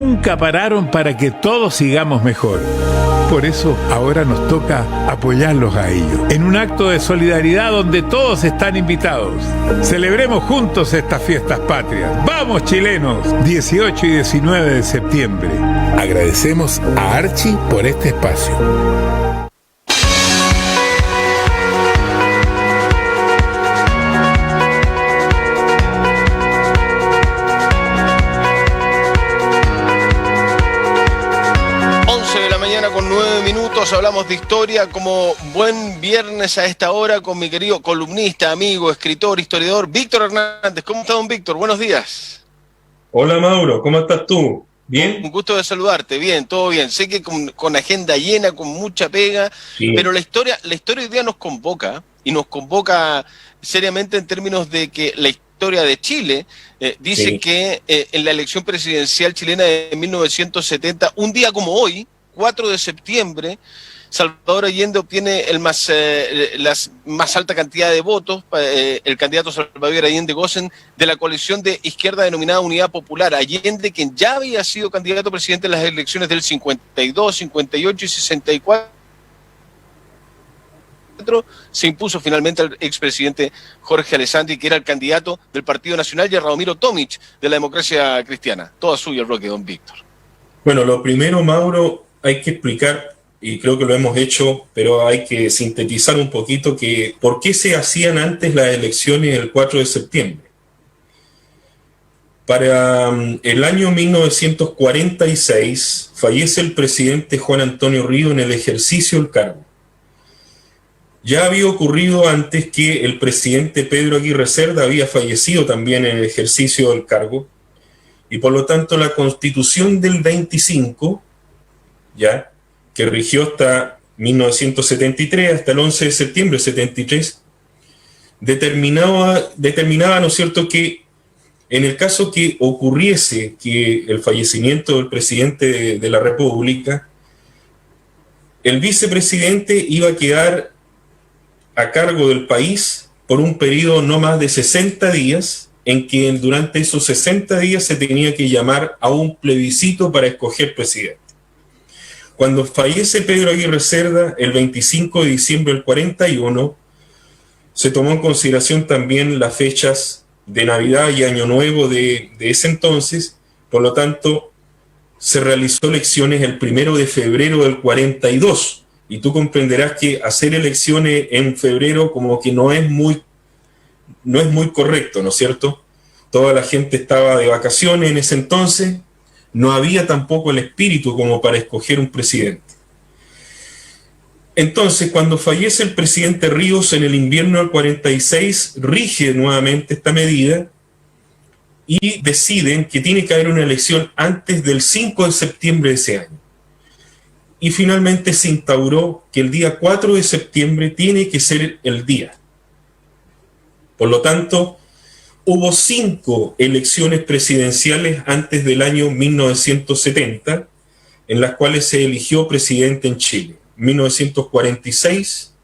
nunca pararon para que todos sigamos mejor. Por eso ahora nos toca apoyarlos a ellos, en un acto de solidaridad donde todos están invitados. Celebremos juntos estas fiestas patrias. ¡Vamos, chilenos! 18 y 19 de septiembre. Agradecemos a Archie por este espacio. 9 minutos, hablamos de historia como buen viernes a esta hora con mi querido columnista, amigo, escritor, historiador, Víctor Hernández. ¿Cómo está, don Víctor? Buenos días. Hola, Mauro, ¿cómo estás tú? ¿Bien? Un gusto de saludarte, bien, todo bien. Sé que con agenda llena, con mucha pega, sí. Pero la historia hoy día nos convoca, y nos convoca seriamente en términos de que la historia de Chile dice sí. Que en la elección presidencial chilena de 1970, un día como hoy, 4 de septiembre, Salvador Allende obtiene la más alta cantidad de votos. El candidato Salvador Allende Gossen de la coalición de izquierda denominada Unidad Popular. Allende, quien ya había sido candidato a presidente en las elecciones del 52, 58 y 64, se impuso finalmente al expresidente Jorge Alessandri, que era el candidato del Partido Nacional, y a Radomiro Tomic de la Democracia Cristiana. Toda suya el bloque, don Víctor. Bueno, lo primero, Mauro, hay que explicar, y creo que lo hemos hecho, pero hay que sintetizar un poquito que por qué se hacían antes las elecciones el 4 de septiembre. Para el año 1946 fallece el presidente Juan Antonio Ríos en el ejercicio del cargo. Ya había ocurrido antes que el presidente Pedro Aguirre Cerda había fallecido también en el ejercicio del cargo, y por lo tanto la Constitución del 25, ya, que rigió hasta 1973, hasta el 11 de septiembre de 73, determinaba, ¿no es cierto?, que en el caso que ocurriese que el fallecimiento del presidente de la República, el vicepresidente iba a quedar a cargo del país por un periodo no más de 60 días, en que durante esos 60 días se tenía que llamar a un plebiscito para escoger presidente. Cuando fallece Pedro Aguirre Cerda, el 25 de diciembre del 41, se tomó en consideración también las fechas de Navidad y Año Nuevo de ese entonces. Por lo tanto, se realizó elecciones el 1 de febrero del 42, y tú comprenderás que hacer elecciones en febrero como que no es muy correcto, ¿no es cierto? Toda la gente estaba de vacaciones en ese entonces. No había tampoco el espíritu como para escoger un presidente. Entonces, cuando fallece el presidente Ríos en el invierno del 46, rige nuevamente esta medida y deciden que tiene que haber una elección antes del 5 de septiembre de ese año. Y finalmente se instauró que el día 4 de septiembre tiene que ser el día. Por lo tanto, hubo 5 elecciones presidenciales antes del año 1970, en las cuales se eligió presidente en Chile. 1946,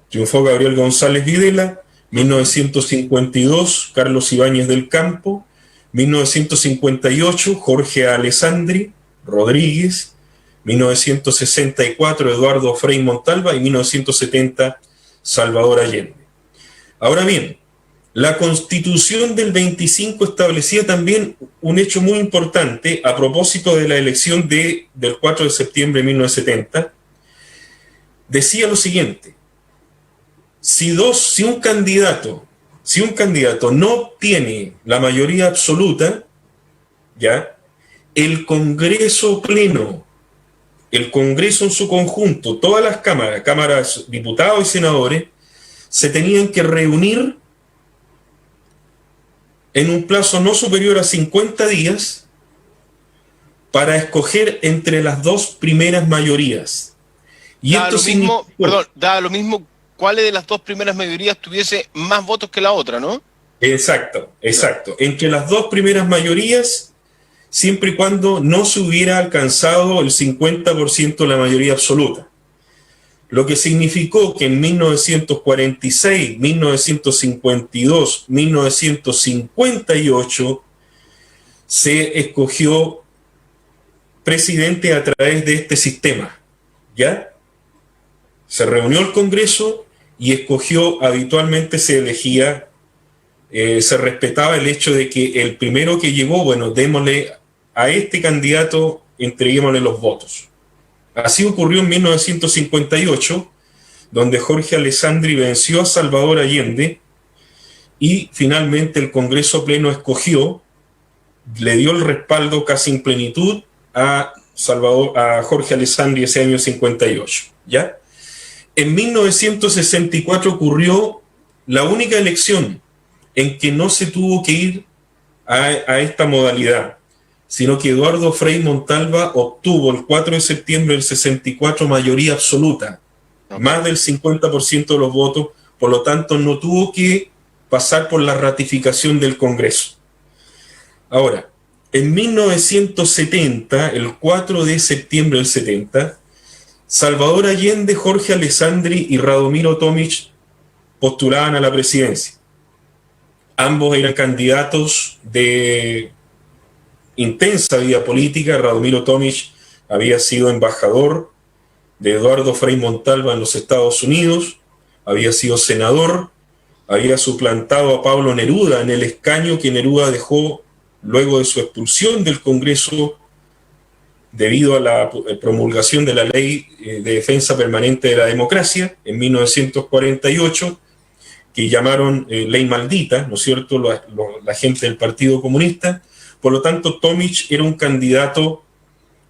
triunfó Gabriel González Videla. 1952, Carlos Ibáñez del Campo. 1958, Jorge Alessandri Rodríguez. 1964, Eduardo Frei Montalva. Y 1970, Salvador Allende. Ahora bien, la Constitución del 25 establecía también un hecho muy importante a propósito de la elección del 4 de septiembre de 1970. Decía lo siguiente: si un candidato no obtiene la mayoría absoluta, ya, el Congreso pleno, el Congreso en su conjunto, todas las cámaras, diputados y senadores, se tenían que reunir en un plazo no superior a 50 días para escoger entre las 2 primeras mayorías. Y daba lo mismo cuál de las 2 primeras mayorías tuviese más votos que la otra, ¿no? Exacto. Entre las 2 primeras mayorías, siempre y cuando no se hubiera alcanzado el 50% de la mayoría absoluta. Lo que significó que en 1946, 1952, 1958 se escogió presidente a través de este sistema, ¿ya? Se reunió el Congreso y escogió, habitualmente se elegía, se respetaba el hecho de que el primero que llegó, bueno, démosle a este candidato, entreguémosle los votos. Así ocurrió en 1958, donde Jorge Alessandri venció a Salvador Allende y finalmente el Congreso Pleno escogió, le dio el respaldo casi en plenitud a Jorge Alessandri ese año 58, ¿ya? En 1964 ocurrió la única elección en que no se tuvo que ir a esta modalidad, sino que Eduardo Frei Montalva obtuvo el 4 de septiembre del 64 mayoría absoluta, más del 50% de los votos, por lo tanto no tuvo que pasar por la ratificación del Congreso. Ahora, en 1970, el 4 de septiembre del 70, Salvador Allende, Jorge Alessandri y Radomiro Tomic postulaban a la presidencia. Ambos eran candidatos de intensa vida política. Radomiro Tomic había sido embajador de Eduardo Frei Montalva en los Estados Unidos, había sido senador, había suplantado a Pablo Neruda en el escaño que Neruda dejó luego de su expulsión del Congreso debido a la promulgación de la Ley de Defensa Permanente de la Democracia en 1948, que llamaron Ley Maldita, ¿no es cierto?, la gente del Partido Comunista. Por lo tanto, Tomic era un candidato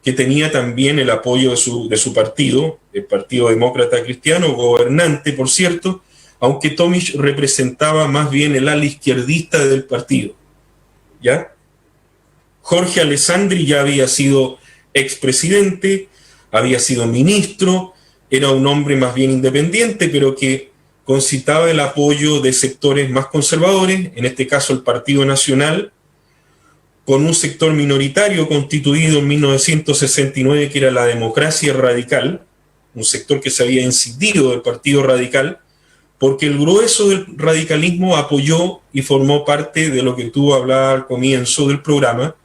que tenía también el apoyo de su partido, el Partido Demócrata Cristiano, gobernante, por cierto, aunque Tomic representaba más bien el ala izquierdista del partido, ¿ya? Jorge Alessandri ya había sido expresidente, había sido ministro, era un hombre más bien independiente, pero que concitaba el apoyo de sectores más conservadores, en este caso el Partido Nacional, con un sector minoritario constituido en 1969, que era la Democracia Radical, un sector que se había incidido del Partido Radical, porque el grueso del radicalismo apoyó y formó parte de lo que tú hablabas al comienzo del programa,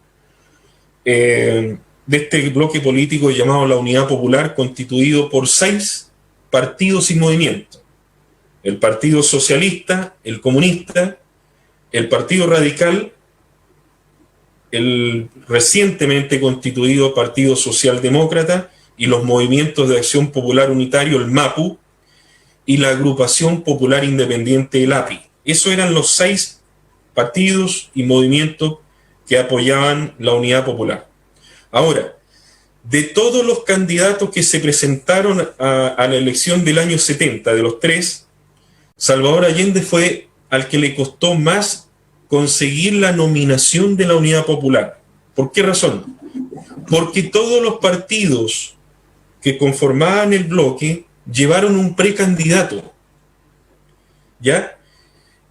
de este bloque político llamado la Unidad Popular, constituido por 6 partidos y movimientos: el Partido Socialista, el Comunista, el Partido Radical, el recientemente constituido Partido Socialdemócrata y los Movimientos de Acción Popular Unitario, el MAPU, y la Agrupación Popular Independiente, el API. Esos eran los 6 partidos y movimientos que apoyaban la Unidad Popular. Ahora, de todos los candidatos que se presentaron a la elección del año 70, de los 3, Salvador Allende fue al que le costó más conseguir la nominación de la Unidad Popular. ¿Por qué razón? Porque todos los partidos que conformaban el bloque llevaron un precandidato, ¿ya?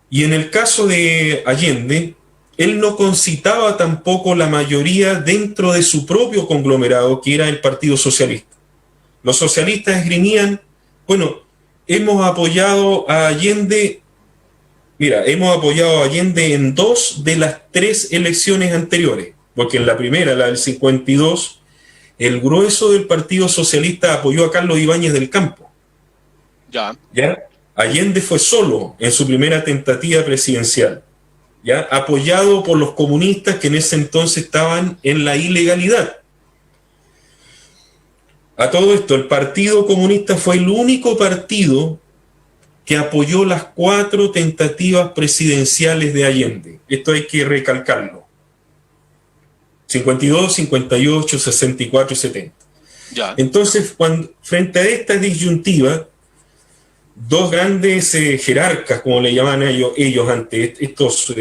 Y en el caso de Allende, él no concitaba tampoco la mayoría dentro de su propio conglomerado, que era el Partido Socialista. Los socialistas esgrimían, bueno, hemos apoyado a Allende, hemos apoyado a Allende en 2 de las 3 elecciones anteriores, porque en la primera, la del 52, el grueso del Partido Socialista apoyó a Carlos Ibáñez del Campo. ¿Ya? Allende fue solo en su primera tentativa presidencial, ¿ya? Apoyado por los comunistas que en ese entonces estaban en la ilegalidad. A todo esto, el Partido Comunista fue el único partido que apoyó las 4 tentativas presidenciales de Allende. Esto hay que recalcarlo. 52, 58, 64 y 70. Ya. Entonces, frente a esta disyuntiva, 2 grandes jerarcas, como le llaman ellos antes, estos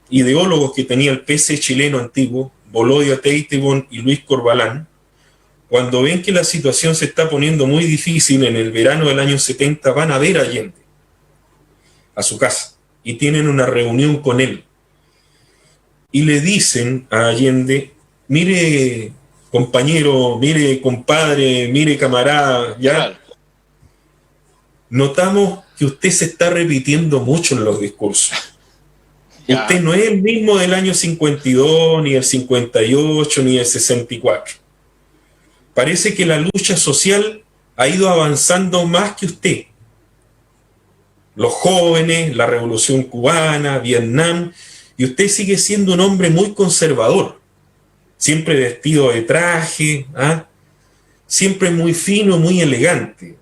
ideólogos que tenía el PC chileno antiguo, Volodya Teitebón y Luis Corbalán, cuando ven que la situación se está poniendo muy difícil en el verano del año 70, van a ver a Allende a su casa y tienen una reunión con él. Y le dicen a Allende: mire compañero, mire compadre, mire camarada, ya. Claro. Notamos que usted se está repitiendo mucho en los discursos. Ya. Usted no es el mismo del año 52, ni el 58, ni el 64. parece que la lucha social ha ido avanzando más que usted. Los jóvenes, la Revolución Cubana, Vietnam, y usted sigue siendo un hombre muy conservador, siempre vestido de traje, siempre muy fino, muy elegante.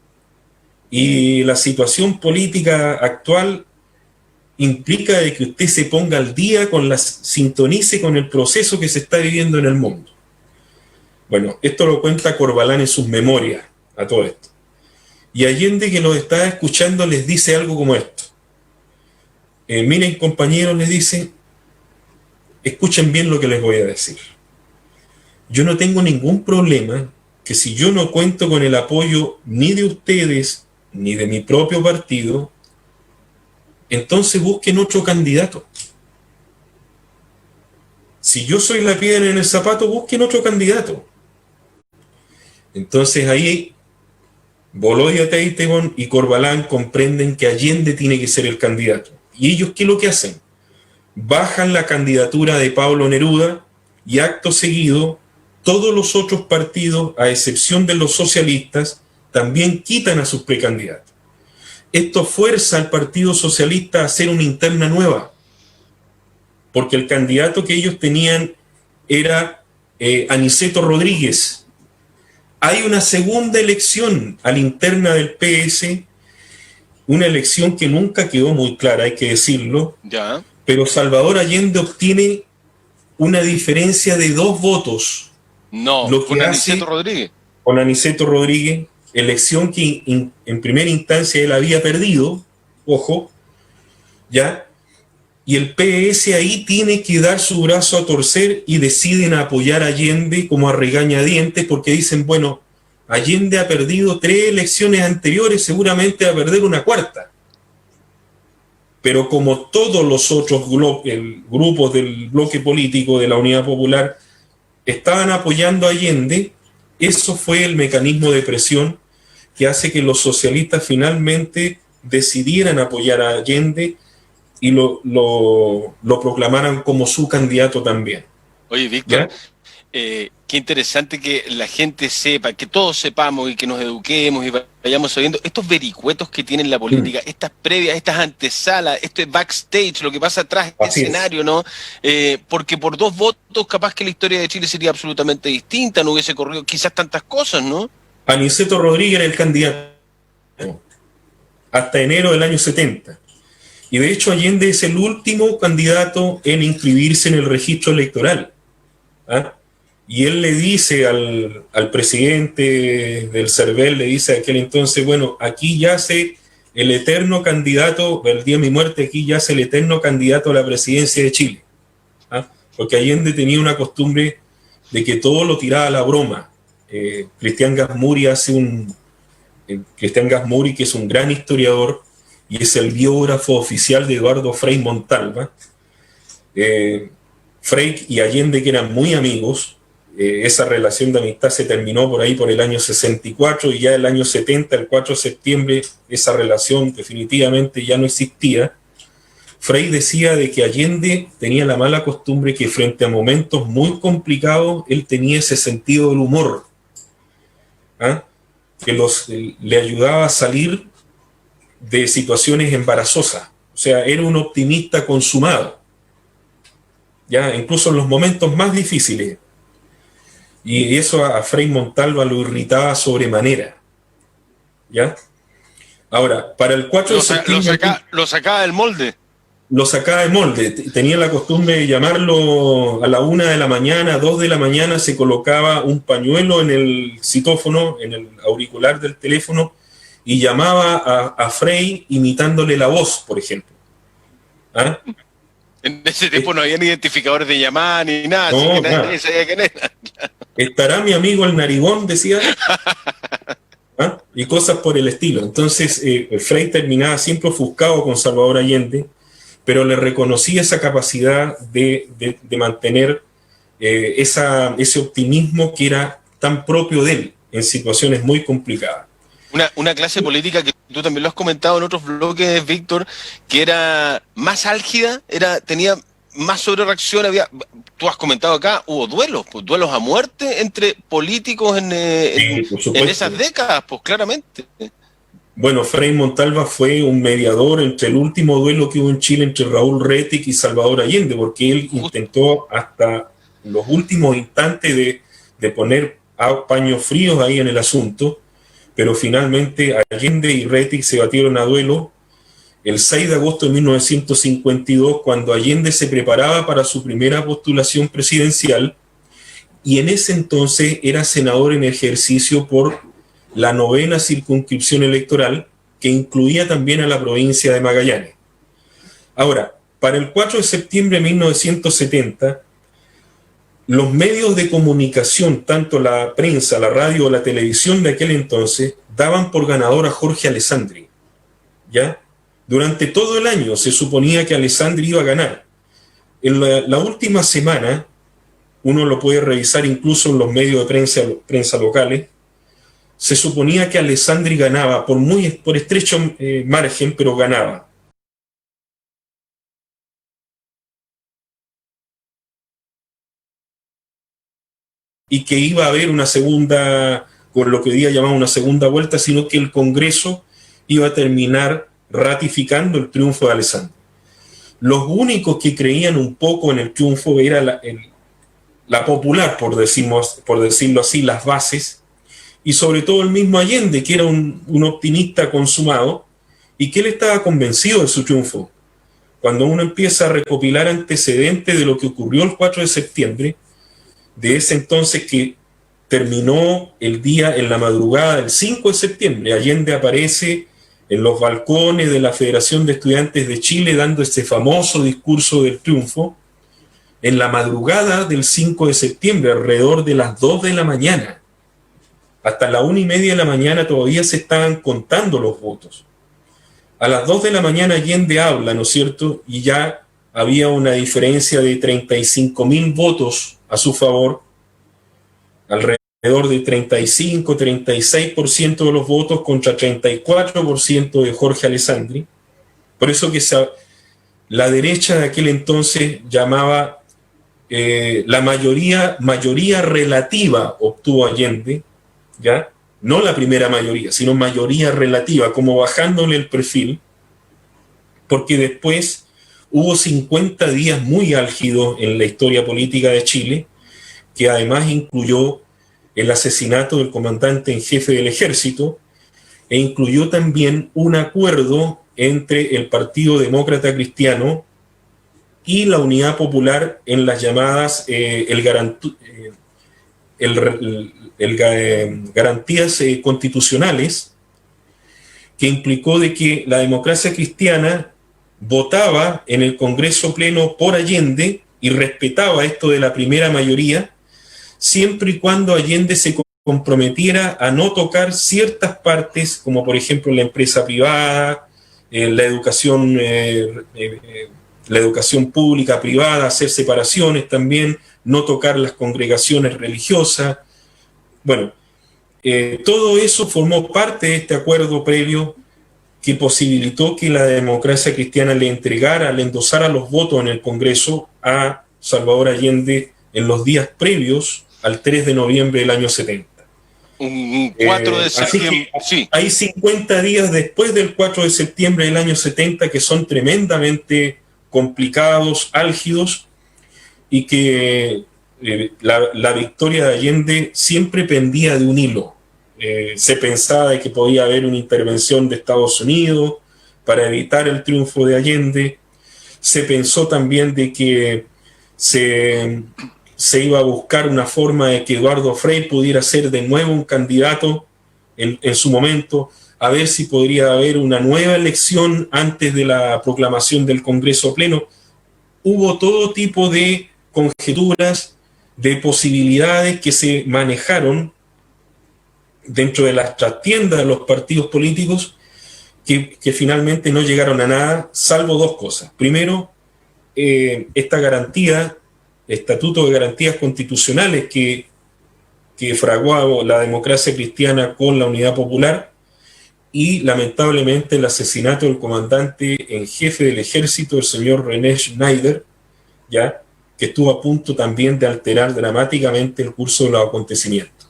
Y la situación política actual implica de que usted se ponga al día, sintonice con el proceso que se está viviendo en el mundo. Bueno, esto lo cuenta Corbalán en sus memorias, a todo esto. Y Allende, que los está escuchando, les dice algo como esto. Miren, compañeros, les dice, escuchen bien lo que les voy a decir. Yo no tengo ningún problema que si yo no cuento con el apoyo ni de ustedes, ni de mi propio partido, entonces busquen otro candidato. Si yo soy la piedra en el zapato, busquen otro candidato. Entonces ahí Bolodia Teitebón y Corbalán comprenden que Allende tiene que ser el candidato. ¿Y ellos qué es lo que hacen? Bajan la candidatura de Pablo Neruda y acto seguido todos los otros partidos, a excepción de los socialistas, también quitan a sus precandidatos. Esto fuerza al Partido Socialista a hacer una interna nueva, porque el candidato que ellos tenían era Aniceto Rodríguez. Hay una segunda elección a la interna del PS, una elección que nunca quedó muy clara, hay que decirlo, ya. Pero Salvador Allende obtiene una diferencia de 2 votos. No, lo que con Aniceto Rodríguez. Con Aniceto Rodríguez, elección que en primera instancia él había perdido, ojo, ¿ya? Y el PS ahí tiene que dar su brazo a torcer y deciden apoyar a Allende como a regañadientes, porque dicen, bueno, Allende ha perdido 3 elecciones anteriores, seguramente va a perder una cuarta. Pero como todos los otros grupos del bloque político de la Unidad Popular estaban apoyando a Allende, eso fue el mecanismo de presión que hace que los socialistas finalmente decidieran apoyar a Allende y lo proclamaran como su candidato también. Oye, Víctor, qué interesante que la gente sepa, que todos sepamos y que nos eduquemos y vayamos sabiendo estos vericuetos que tiene la política, estas previas, estas antesalas, este backstage, lo que pasa atrás del escenario, ¿no? Porque por 2 votos capaz que la historia de Chile sería absolutamente distinta, no hubiese corrido quizás tantas cosas, ¿no? Aniceto Rodríguez era el candidato hasta enero del año 70. Y de hecho Allende es el último candidato en inscribirse en el registro electoral. Y él le dice al presidente del CERVEL, le dice a aquel entonces, bueno, aquí yace el eterno candidato, el día de mi muerte, aquí yace el eterno candidato a la presidencia de Chile. Porque Allende tenía una costumbre de que todo lo tiraba a la broma. Cristian Gasmuri Cristian Gasmuri, que es un gran historiador, y es el biógrafo oficial de Eduardo Frei Montalva. Frei y Allende, que eran muy amigos, esa relación de amistad se terminó por ahí por el año 64 y ya el año 70, el 4 de septiembre, esa relación definitivamente ya no existía. Frei decía de que Allende tenía la mala costumbre que frente a momentos muy complicados, él tenía ese sentido del humor, que le ayudaba a salir de situaciones embarazosas. O sea, era un optimista consumado, ya incluso en los momentos más difíciles. Y eso a Frei Montalva lo irritaba sobremanera. ¿Ya? Ahora, para el 4 de septiembre... Lo sacaba del molde. Lo sacaba del molde. Tenía la costumbre de llamarlo a la 1 de la mañana, 2 de la mañana, se colocaba un pañuelo en el citófono, en el auricular del teléfono, y llamaba a Frei imitándole la voz, por ejemplo. En ese tiempo no habían identificadores de llamada ni nada, no, así que nadie sabía quién era. ¿Estará mi amigo el narigón? Decía. Y cosas por el estilo. Entonces, Frei terminaba siempre ofuscado con Salvador Allende, pero le reconocía esa capacidad de mantener ese optimismo que era tan propio de él en situaciones muy complicadas. Una clase política que tú también lo has comentado en otros bloques, Víctor, que era más álgida, tenía más sobre reacción había. Tú has comentado acá, hubo duelos, pues duelos a muerte entre políticos en esas décadas, pues claramente. Bueno, Frei Montalva fue un mediador entre el último duelo que hubo en Chile entre Raúl Rettig y Salvador Allende, porque él intentó hasta los últimos instantes de poner paños fríos ahí en el asunto, pero finalmente Allende y Rettig se batieron a duelo el 6 de agosto de 1952, cuando Allende se preparaba para su primera postulación presidencial, y en ese entonces era senador en ejercicio por la 9ª circunscripción electoral, que incluía también a la provincia de Magallanes. Ahora, para el 4 de septiembre de 1970, los medios de comunicación, tanto la prensa, la radio o la televisión de aquel entonces, daban por ganador a Jorge Alessandri, ¿ya? Durante todo el año se suponía que Alessandri iba a ganar. En la última semana, uno lo puede revisar incluso en los medios de prensa locales, se suponía que Alessandri ganaba por estrecho margen, pero ganaba. Y que iba a haber una segunda, con lo que hoy día llamamos una segunda vuelta, sino que el Congreso iba a terminar ratificando el triunfo de Alessandri. Los únicos que creían un poco en el triunfo era la popular, por decirlo así, las bases, y sobre todo el mismo Allende, que era un optimista consumado, y que él estaba convencido de su triunfo. Cuando uno empieza a recopilar antecedentes de lo que ocurrió el 4 de septiembre, de ese entonces que terminó el día en la madrugada del 5 de septiembre, Allende aparece en los balcones de la Federación de Estudiantes de Chile dando este famoso discurso del triunfo, en la madrugada del 5 de septiembre, alrededor de las 2 de la mañana. Hasta la 1:30 de la mañana todavía se estaban contando los votos. A las 2 de la mañana Allende habla, ¿no es cierto? Y ya había una diferencia de 35.000 votos a su favor, alrededor de 35-36% de los votos contra 34% de Jorge Alessandri. Por eso que la derecha de aquel entonces llamaba la mayoría relativa obtuvo Allende, ¿ya? No la primera mayoría, sino mayoría relativa, como bajándole el perfil, porque después hubo 50 días muy álgidos en la historia política de Chile, que además incluyó el asesinato del comandante en jefe del ejército, e incluyó también un acuerdo entre el Partido Demócrata Cristiano y la Unidad Popular en las llamadas garantías constitucionales, que implicó de que la democracia cristiana votaba en el Congreso Pleno por Allende y respetaba esto de la primera mayoría, siempre y cuando Allende se comprometiera a no tocar ciertas partes, como por ejemplo la empresa privada, la educación pública, privada, hacer separaciones también, no tocar las congregaciones religiosas. Bueno, todo eso formó parte de este acuerdo previo que posibilitó que la democracia cristiana le endosara los votos en el Congreso a Salvador Allende en los días previos al 3 de noviembre del año 70. Un 4 de septiembre, sí. Hay 50 días después del 4 de septiembre del año 70 que son tremendamente complicados, álgidos, y que la victoria de Allende siempre pendía de un hilo. Se pensaba de que podía haber una intervención de Estados Unidos para evitar el triunfo de Allende. Se pensó también de que se iba a buscar una forma de que Eduardo Frei pudiera ser de nuevo un candidato en su momento, a ver si podría haber una nueva elección antes de la proclamación del Congreso Pleno. Hubo todo tipo de conjeturas, de posibilidades que se manejaron dentro de las trastiendas de los partidos políticos que finalmente no llegaron a nada, salvo dos cosas. Primero, esta garantía, Estatuto de Garantías Constitucionales que fraguó la democracia cristiana con la Unidad Popular, y lamentablemente el asesinato del comandante en jefe del ejército, el señor René Schneider, ¿ya?, que estuvo a punto también de alterar dramáticamente el curso de los acontecimientos.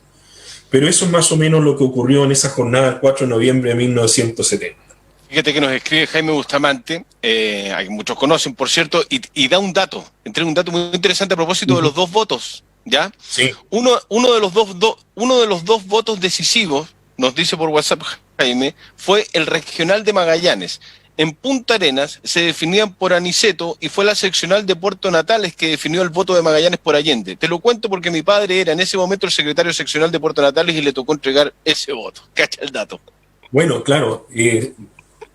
Pero eso es más o menos lo que ocurrió en esa jornada del 4 de noviembre de 1970. Fíjate que nos escribe Jaime Bustamante, muchos conocen, por cierto, y da entrega un dato muy interesante a propósito de los dos votos, ¿ya? Sí. Uno de los dos votos decisivos, nos dice por WhatsApp Jaime, fue el regional de Magallanes. En Punta Arenas se definían por Aniceto y fue la seccional de Puerto Natales que definió el voto de Magallanes por Allende. Te lo cuento porque mi padre era en ese momento el secretario seccional de Puerto Natales y le tocó entregar ese voto. Cacha el dato. Bueno, claro,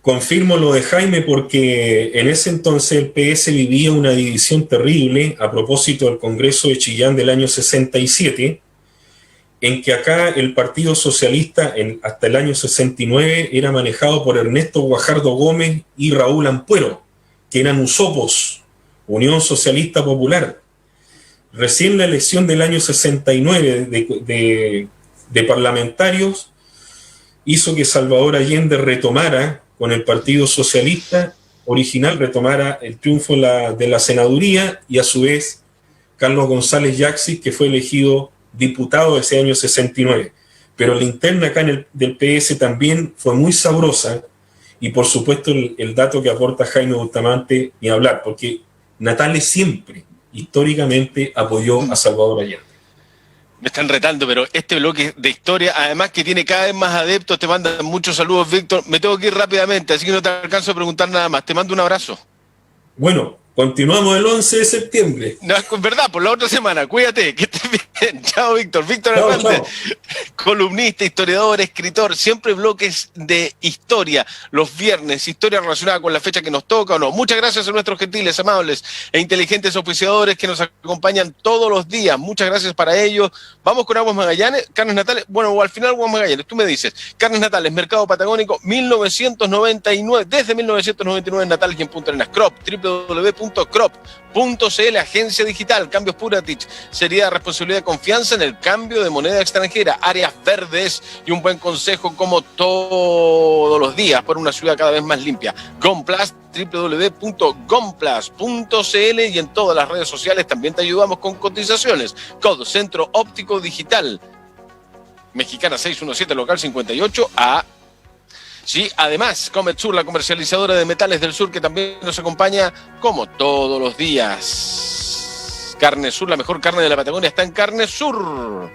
confirmo lo de Jaime porque en ese entonces el PS vivía una división terrible a propósito del Congreso de Chillán del año 67, en que acá el Partido Socialista hasta el año 69 era manejado por Ernesto Guajardo Gómez y Raúl Ampuero, que eran USOPOS, Unión Socialista Popular. Recién la elección del año 69 de parlamentarios hizo que Salvador Allende retomara con el Partido Socialista original, retomara el triunfo de la senaduría, y a su vez Carlos González Yaxis, que fue elegido diputado ese año 69. Pero la interna acá del PS también fue muy sabrosa, y por supuesto el dato que aporta Jaime Bustamante, ni hablar, porque Natales siempre, históricamente, apoyó a Salvador Allende. Me están retando, pero este bloque de historia, además que tiene cada vez más adeptos, te mandan muchos saludos, Víctor. Me tengo que ir rápidamente, así que no te alcanzo a preguntar nada más. Te mando un abrazo. Bueno, continuamos el 11 de septiembre. No, es verdad, por la otra semana. Cuídate, que estés bien. Chao, Víctor. Víctor Hernández, columnista, historiador, escritor, siempre bloques de historia. Los viernes, historia relacionada con la fecha que nos toca o no. Muchas gracias a nuestros gentiles, amables e inteligentes oficiadores que nos acompañan todos los días. Muchas gracias para ellos. Vamos con Aguas Magallanes, Carnes Natales. Bueno, o al final Aguas Magallanes, tú me dices. Carnes Natales, Mercado Patagónico, 1999. Desde 1999 en Natales y en Punta Arenas. Crop, www.crop.cl, agencia digital, Cambios Puratich, seriedad, responsabilidad, confianza en el cambio de moneda extranjera, áreas verdes y un buen consejo como todos los días por una ciudad cada vez más limpia. Gomplas, www.gomplas.cl, y en todas las redes sociales también te ayudamos con cotizaciones. COD, Centro Óptico Digital, Mexicana 617, local 58 A. Sí, además, Comet Sur, la comercializadora de metales del sur, que también nos acompaña como todos los días. Carne Sur, la mejor carne de la Patagonia está en Carne Sur.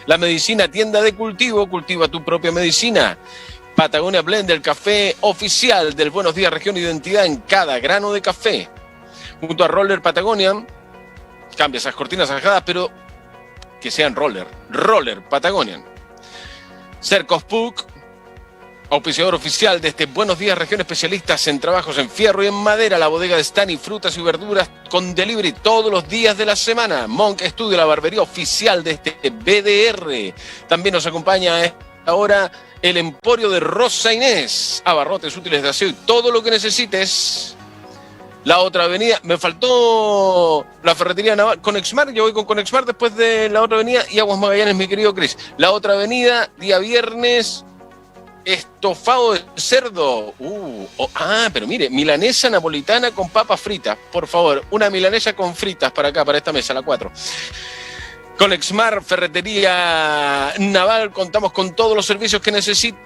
La medicina, tienda de cultivo, cultiva tu propia medicina. Patagonia Blend, el café oficial del Buenos Días Región, identidad en cada grano de café. Junto a Roller Patagonia, cambia esas cortinas ajadas, pero que sean Roller Patagonia. Cercos Puc, auspiciador oficial de este Buenos Días Región, especialistas en trabajos en fierro y en madera, la bodega de Stani, frutas y verduras con delivery todos los días de la semana. Monk Studio, la barbería oficial de este BDR. También nos acompaña ahora el Emporio de Rosa Inés, abarrotes, útiles de aseo y todo lo que necesites. La otra avenida, me faltó la ferretería naval, Conexmar, yo voy con Conexmar después de la otra avenida, y Aguas Magallanes, mi querido Cris. La otra avenida, día viernes, estofado de cerdo. Pero mire, milanesa napolitana con papas fritas. Por favor, una milanesa con fritas para acá, para esta mesa, la 4. Con Exmar, ferretería naval, contamos con todos los servicios que necesita.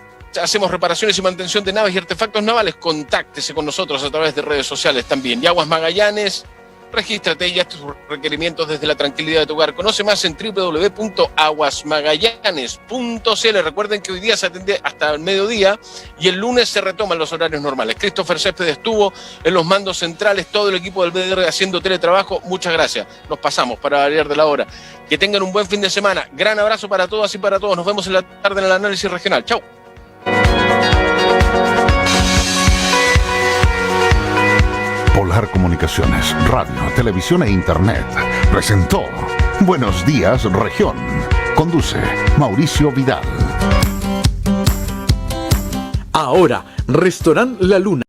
Hacemos reparaciones y mantención de naves y artefactos navales. Contáctese con nosotros a través de redes sociales también. Y Aguas Magallanes, regístrate y haz tus requerimientos desde la tranquilidad de tu hogar. Conoce más en www.aguasmagallanes.cl. Recuerden que hoy día se atiende hasta el mediodía y el lunes se retoman los horarios normales. Christopher Céspedes estuvo en los mandos centrales, todo el equipo del BDR haciendo teletrabajo. Muchas gracias. Nos pasamos para variar de la hora. Que tengan un buen fin de semana. Gran abrazo para todas y para todos. Nos vemos en la tarde en el análisis regional. Chau. Polar Comunicaciones, radio, televisión e internet presentó Buenos Días Región. Conduce Mauricio Vidal. Ahora, Restaurant La Luna.